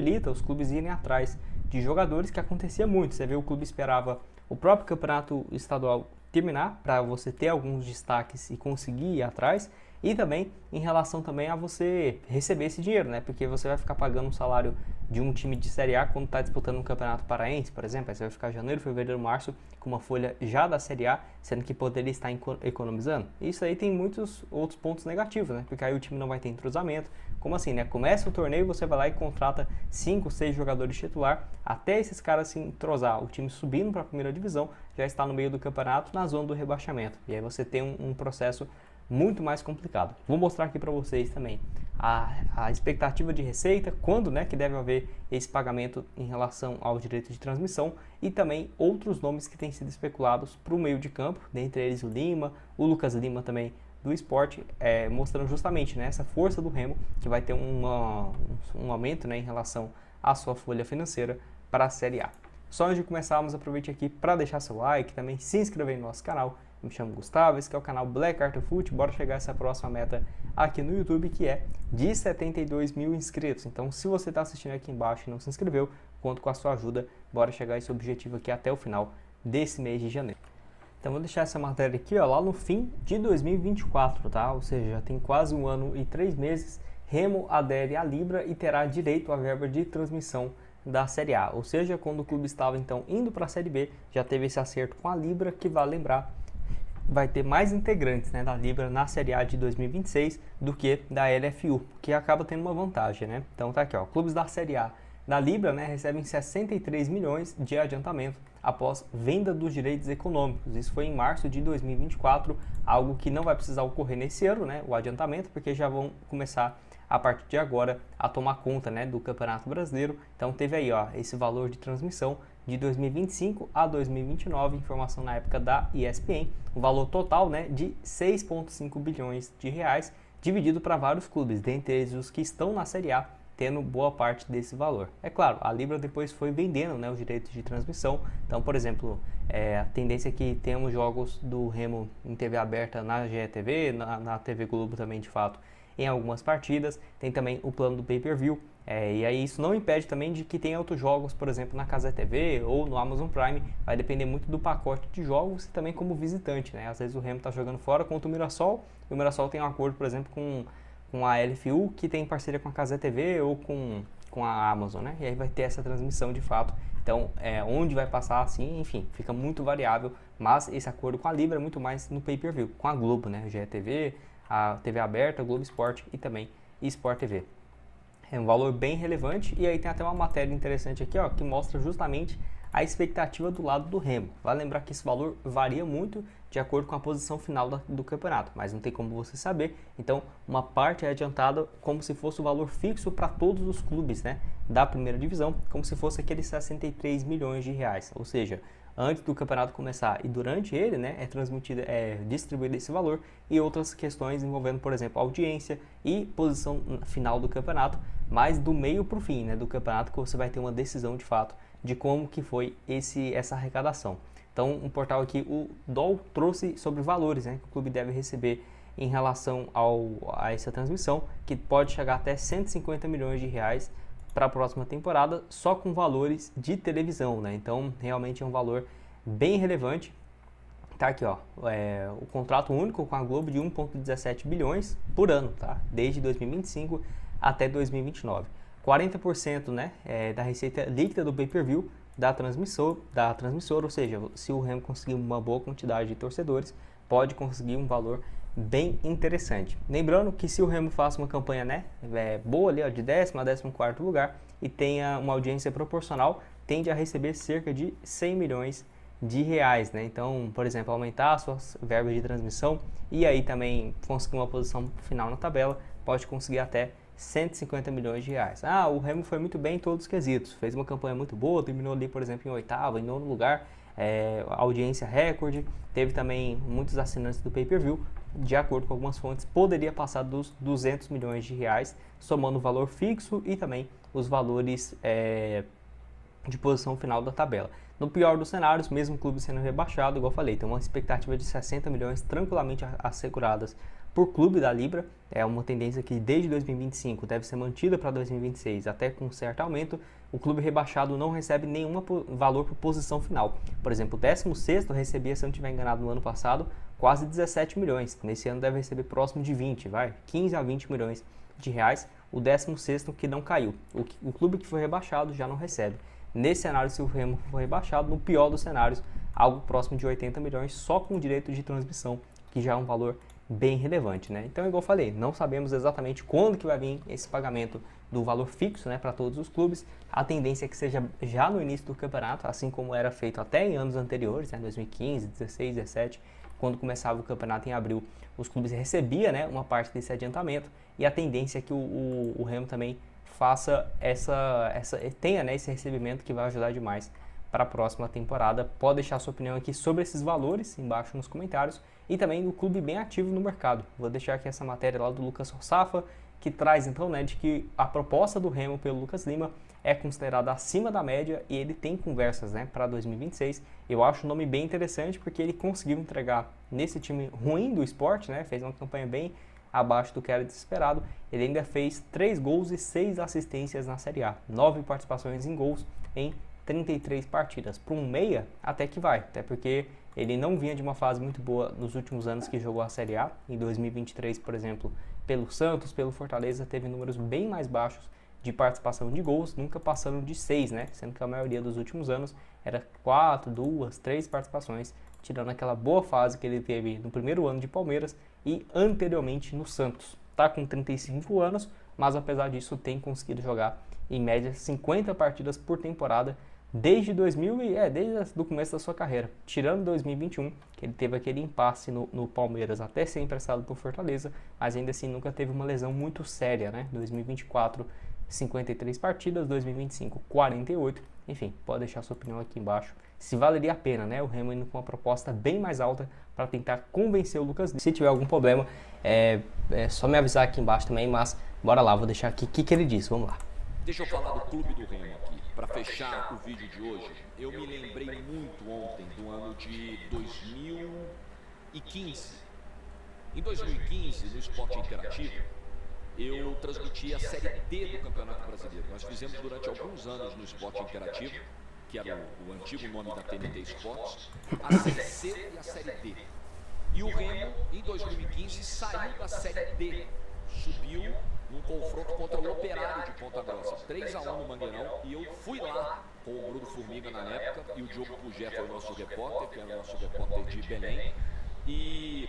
possibilita os clubes irem atrás de jogadores, que acontecia muito. Você vê, o clube esperava o próprio campeonato estadual terminar para você ter alguns destaques e conseguir ir atrás, e também em relação também a você receber esse dinheiro, né? Porque você vai ficar pagando um salário de um time de Série A quando está disputando um campeonato paraense, por exemplo. Aí você vai ficar janeiro, fevereiro, março com uma folha já da Série A, sendo que poderia estar economizando. Isso aí tem muitos outros pontos negativos, né? Porque aí o time não vai ter entrosamento. Como assim, né? Começa o torneio, você vai lá e contrata 5, 6 jogadores titular, até esses caras se entrosar, o time subindo para a primeira divisão, já está no meio do campeonato, na zona do rebaixamento. E aí você tem um processo muito mais complicado. Vou mostrar aqui para vocês também a expectativa de receita, quando, né, que deve haver esse pagamento em relação ao direito de transmissão, e também outros nomes que têm sido especulados para o meio de campo, dentre eles o Lima, o Lucas Lima também do Sport, mostrando justamente, né, essa força do Remo, que vai ter um aumento, né, em relação à sua folha financeira para a Série A. Só antes de começarmos, aproveite aqui para deixar seu like, também se inscrever no nosso canal. Eu me chamo Gustavo, esse é o canal Black Art Foot. Bora chegar a essa próxima meta aqui no YouTube, que é de 72 mil inscritos. Então, se você está assistindo aqui embaixo e não se inscreveu, conto com a sua ajuda. Bora chegar a esse objetivo aqui até o final desse mês de janeiro. Então, vou deixar essa matéria aqui, ó, lá no fim de 2024, tá? Ou seja, já tem quase 1 ano e 3 meses. Remo adere à Libra e terá direito à verba de transmissão da Série A. Ou seja, quando o clube estava então indo para a Série B, já teve esse acerto com a Libra, que vale lembrar, vai ter mais integrantes, né, da Libra na Série A de 2026 do que da LFU, que acaba tendo uma vantagem, né? Então tá aqui, ó, clubes da Série A da Libra, né, recebem 63 milhões de adiantamento após venda dos direitos econômicos. Isso foi em março de 2024, algo que não vai precisar ocorrer nesse ano, né, o adiantamento, porque já vão começar a partir de agora a tomar conta, né, do Campeonato Brasileiro. Então teve aí, ó, esse valor de transmissão de 2025 a 2029, informação na época da ESPN, um valor total, né, de 6,5 bilhões de reais, dividido para vários clubes, dentre eles os que estão na Série A, tendo boa parte desse valor. É claro, a Libra depois foi vendendo, né, os direitos de transmissão. Então, por exemplo, a tendência é que tenhamos jogos do Remo em TV aberta na GETV, na TV Globo também, de fato, em algumas partidas. Tem também o plano do pay-per-view, e aí isso não impede também de que tenha outros jogos, por exemplo, na Casa TV ou no Amazon Prime. Vai depender muito do pacote de jogos e também como visitante, né? Às vezes o Remo está jogando fora contra o Mirassol, e o Mirassol tem um acordo, por exemplo, com a LFU, que tem parceria com a Casa TV ou com a Amazon, né? E aí vai ter essa transmissão de fato. Então, onde vai passar, assim, enfim, fica muito variável, mas esse acordo com a Libra é muito mais no pay-per-view, com a Globo, né? GETV, a TV aberta, Globo Esporte e também Sport TV. É um valor bem relevante, e aí tem até uma matéria interessante aqui, ó, que mostra justamente a expectativa do lado do Remo. Vale lembrar que esse valor varia muito de acordo com a posição final do campeonato, mas não tem como você saber. Então, uma parte é adiantada como se fosse o valor fixo para todos os clubes, né, da primeira divisão, como se fosse aqueles 63 milhões de reais. Ou seja, antes do campeonato começar e durante ele, né, distribuído esse valor, e outras questões envolvendo, por exemplo, audiência e posição final do campeonato, mas do meio para o fim, né, do campeonato, que você vai ter uma decisão de fato de como que foi essa arrecadação. Então, um portal aqui, o DOL, trouxe sobre valores, né, que o clube deve receber em relação a essa transmissão, que pode chegar até 150 milhões de reais para a próxima temporada, só com valores de televisão, né? Então, realmente é um valor bem relevante. Tá aqui, ó, o contrato único com a Globo de 1,17 bilhões por ano, tá? Desde 2025 até 2029. 40%, né, da receita líquida do pay-per-view da transmissora, ou seja, se o Remo conseguir uma boa quantidade de torcedores, pode conseguir um valor bem interessante. Lembrando que se o Remo faça uma campanha, né, boa ali, ó, de 10º a 14º lugar e tenha uma audiência proporcional, tende a receber cerca de 100 milhões de reais, né? Então, por exemplo, aumentar as suas verbas de transmissão e aí também conseguir uma posição final na tabela, pode conseguir até 150 milhões de reais. O Remo foi muito bem em todos os quesitos, fez uma campanha muito boa, terminou ali, por exemplo, em 8º, em 9º lugar, audiência recorde, teve também muitos assinantes do pay-per-view, de acordo com algumas fontes, poderia passar dos 200 milhões de reais, somando o valor fixo e também os valores de posição final da tabela. No pior dos cenários, mesmo o clube sendo rebaixado, igual eu falei, tem uma expectativa de 60 milhões tranquilamente asseguradas por clube da Libra. É uma tendência que desde 2025 deve ser mantida para 2026, até com certo aumento. O clube rebaixado não recebe nenhum valor por posição final. Por exemplo, o 16º recebia, se eu não estiver enganado, no ano passado, quase 17 milhões. Nesse ano deve receber próximo de 20, 15 a 20 milhões de reais. O 16º que não caiu. O clube que foi rebaixado já não recebe. Nesse cenário, se o Remo for rebaixado, no pior dos cenários, algo próximo de 80 milhões só com direito de transmissão, que já é um valor bem relevante, né? Então, igual eu falei, não sabemos exatamente quando que vai vir esse pagamento do valor fixo, né, para todos os clubes. A tendência é que seja já no início do campeonato, assim como era feito até em anos anteriores, né, 2015, 16, 17, quando começava o campeonato em abril, os clubes recebiam, né, uma parte desse adiantamento, e a tendência é que o Remo também faça tenha, né, esse recebimento, que vai ajudar demais para a próxima temporada. Pode deixar sua opinião aqui sobre esses valores embaixo nos comentários, e também do clube bem ativo no mercado. Vou deixar aqui essa matéria lá do Lucas Rossafa, que traz então, né, de que a proposta do Remo pelo Lucas Lima é considerada acima da média, e ele tem conversas, né, para 2026. Eu acho o nome bem interessante porque ele conseguiu entregar nesse time ruim do Sport, né, fez uma campanha bem abaixo do que era desesperado. Ele ainda fez 3 gols e 6 assistências na Série A, 9 participações em gols em 33 partidas. Para um meia, até que vai, até porque ele não vinha de uma fase muito boa nos últimos anos que jogou a Série A. Em 2023, por exemplo, pelo Santos, pelo Fortaleza, teve números bem mais baixos de participação de gols, nunca passando de 6, né? Sendo que a maioria dos últimos anos era 4, 2, 3 participações, tirando aquela boa fase que ele teve no primeiro ano de Palmeiras e anteriormente no Santos. Tá com 35 anos, mas apesar disso tem conseguido jogar em média 50 partidas por temporada desde o começo da sua carreira, tirando 2021, que ele teve aquele impasse no Palmeiras até ser emprestado por Fortaleza, mas ainda assim nunca teve uma lesão muito séria, né? 2024, 53 partidas, 2025, 48, enfim, pode deixar sua opinião aqui embaixo, se valeria a pena, né? O Remo indo com uma proposta bem mais alta para tentar convencer o Lucas Lima. Se tiver algum problema, é só me avisar aqui embaixo também, mas bora lá, vou deixar aqui o que ele disse, vamos lá. Deixa eu falar do Clube do Remo aqui. Para fechar o vídeo de hoje, eu me lembrei muito ontem do ano de 2015. Em 2015, no Esporte Interativo, eu transmiti a Série D do Campeonato Brasileiro. Nós fizemos durante alguns anos no Esporte Interativo, que era o antigo nome da TNT Esportes, a Série C e a Série D. E o Remo, em 2015, saiu da Série D, subiu num confronto contra o Operário de Ponta Grossa, 3-1 no Mangueirão, e eu fui lá com o Bruno Formiga na época, e o Diogo Pugé foi o nosso repórter, que era o nosso repórter de Belém, e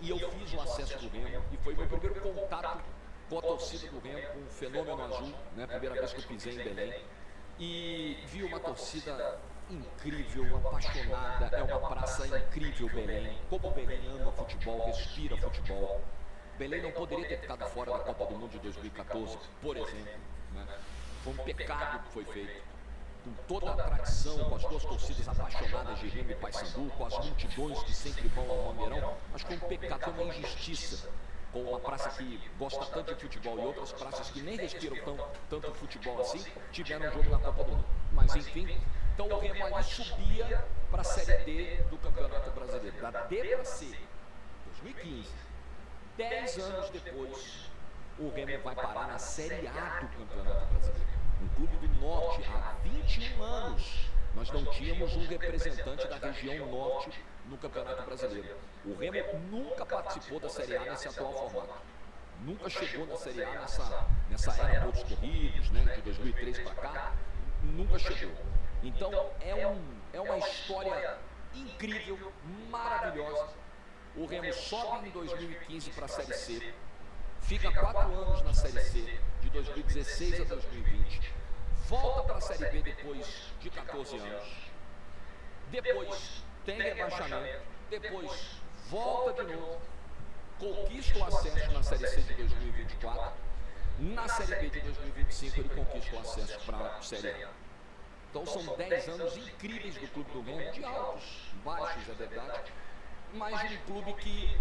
eu fiz o acesso do Remo, e foi meu primeiro contato com a torcida do Remo, com o Fenômeno Azul, né, primeira vez que eu pisei em Belém, e vi uma torcida incrível, apaixonada, é uma praça incrível Belém, como Belém ama futebol, respira futebol. Belém não poderia ter ficado fora da Copa do Mundo de 2014, por exemplo, né? Foi um pecado que foi feito, com toda a tradição, com as duas torcidas apaixonadas de Remo e Paysandu, com as multidões que sempre vão ao Mangueirão, mas foi um pecado, foi uma injustiça, com uma praça que gosta tanto de futebol e outras praças que nem respiram tanto futebol assim, tiveram um jogo na Copa do Mundo. Mas enfim, então o Remo ali subia para a Série D do Campeonato Brasileiro, da D para C, 2015. 10 anos depois, o Remo vai parar na Série A do Campeonato Brasileiro. Um clube do Norte, há 21 anos, nós não tínhamos um representante da região Norte no Campeonato Brasileiro. O Remo nunca participou da Série A nesse atual formato. Nunca chegou na Série A nessa era pontos corridos, né, de 2003 para cá. Nunca chegou. Então, é uma história incrível, maravilhosa. O Remo sobe em 2015 para a Série C, fica 4 anos na Série C, de 2016 a 2020, volta para a Série B depois de 14 anos, depois tem rebaixamento, depois volta de novo, conquista o acesso na Série C de 2024, na Série B de 2025 ele conquista o acesso para a Série A. Então são 10 anos incríveis do Clube do Remo, de altos, baixos, é verdade, mas de um clube que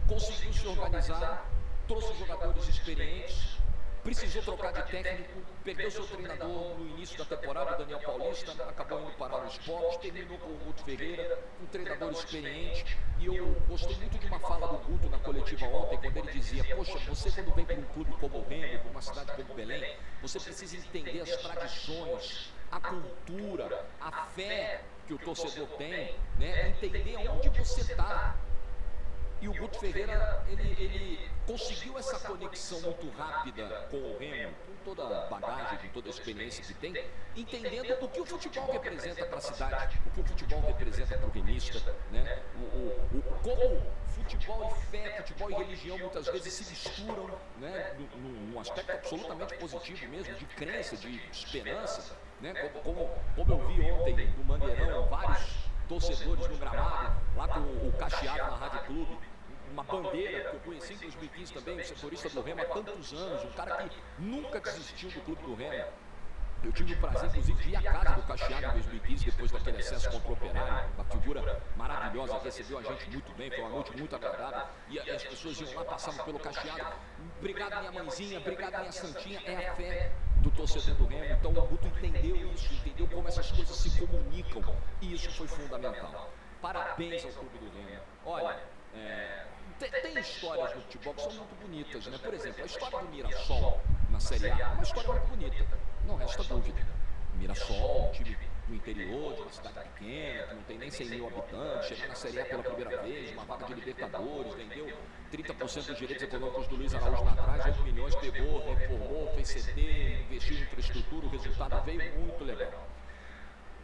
conseguiu se organizar, trouxe jogadores experientes, precisou trocar de técnico, perdeu seu treinador no início da temporada, o Daniel Paulista, acabou indo parar no Sport, terminou com o Guto Ferreira, um treinador experiente. E eu gostei muito de uma fala do Guto na coletiva ontem, quando ele dizia: poxa, você quando vem para um clube como o Remo, para uma cidade como Belém, você precisa entender as tradições, a cultura, a fé que o torcedor tem, né? Entender onde você está. E o Guto Ferreira, ele conseguiu essa conexão muito rápida com o Remo, com toda a bagagem, com toda a experiência que tem, entendendo o que o futebol representa para a cidade, o que o futebol representa para o remista, né? Como futebol e fé, futebol e religião muitas vezes se misturam, né? Num aspecto absolutamente positivo mesmo, de crença, de esperança, né? Como eu vi ontem no Mangueirão, vários torcedores no gramado, lá com o Cacheado na Rádio Clube, uma bandeira que eu conheci em 2015 também, um setorista do Remo há tantos anos, um cara que nunca desistiu do clube do Remo. Eu tive o prazer, inclusive, de ir à casa do Cacheado em 2015, depois daquele acesso contra o Operário, uma figura maravilhosa, recebeu a gente muito bem, foi uma noite muito agradável, e as pessoas iam lá, passavam pelo Cacheado: obrigado minha mãezinha, obrigado minha santinha. É a fé do torcedor do Remo. Então o Guto entendeu isso, entendeu como essas coisas se comunicam, e isso foi fundamental. Parabéns ao clube do Remo. Olha, tem histórias no futebol que são muito bonitas, né? Por exemplo, a história do Mirassol na Série A é uma história muito bonita, não resta dúvida. Mirassol, um time do interior, de uma cidade pequena, que não tem nem 100 mil habitantes, chegar na Série A pela primeira vez, uma vaga de Libertadores, vendeu 30% dos direitos econômicos do Luiz Araújo lá atrás, 8 milhões, pegou, reformou, fez CT, investiu em infraestrutura, o resultado veio muito legal.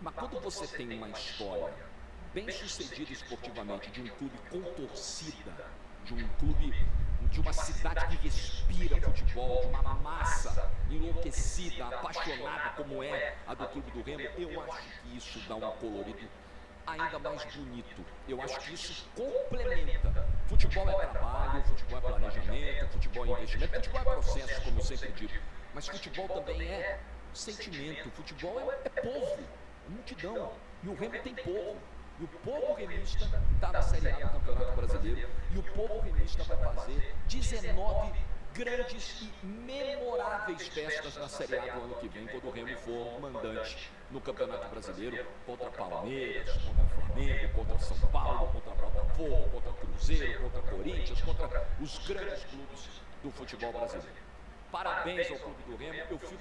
Mas quando você tem uma história bem sucedida esportivamente, de um clube com torcida, de um clube, de uma cidade que respira futebol, de uma massa enlouquecida, apaixonada como é a do clube do Remo, eu acho que isso dá um colorido ainda mais bonito. Eu acho que isso complementa. Futebol é trabalho, futebol é planejamento, futebol é investimento, futebol é processo, como eu sempre digo. Mas futebol também é sentimento, futebol é povo, multidão. E o Remo tem povo. E o povo remista está na Série A do Campeonato Brasileiro. E o povo remista vai fazer 19 grandes e memoráveis festas na Série A do ano que vem, quando o Remo for mandante no Campeonato Brasileiro, contra Palmeiras, contra Flamengo, contra São Paulo, contra Botafogo, contra Cruzeiro, contra Corinthians, contra os grandes clubes do futebol brasileiro. Parabéns ao clube do Remo. Eu fico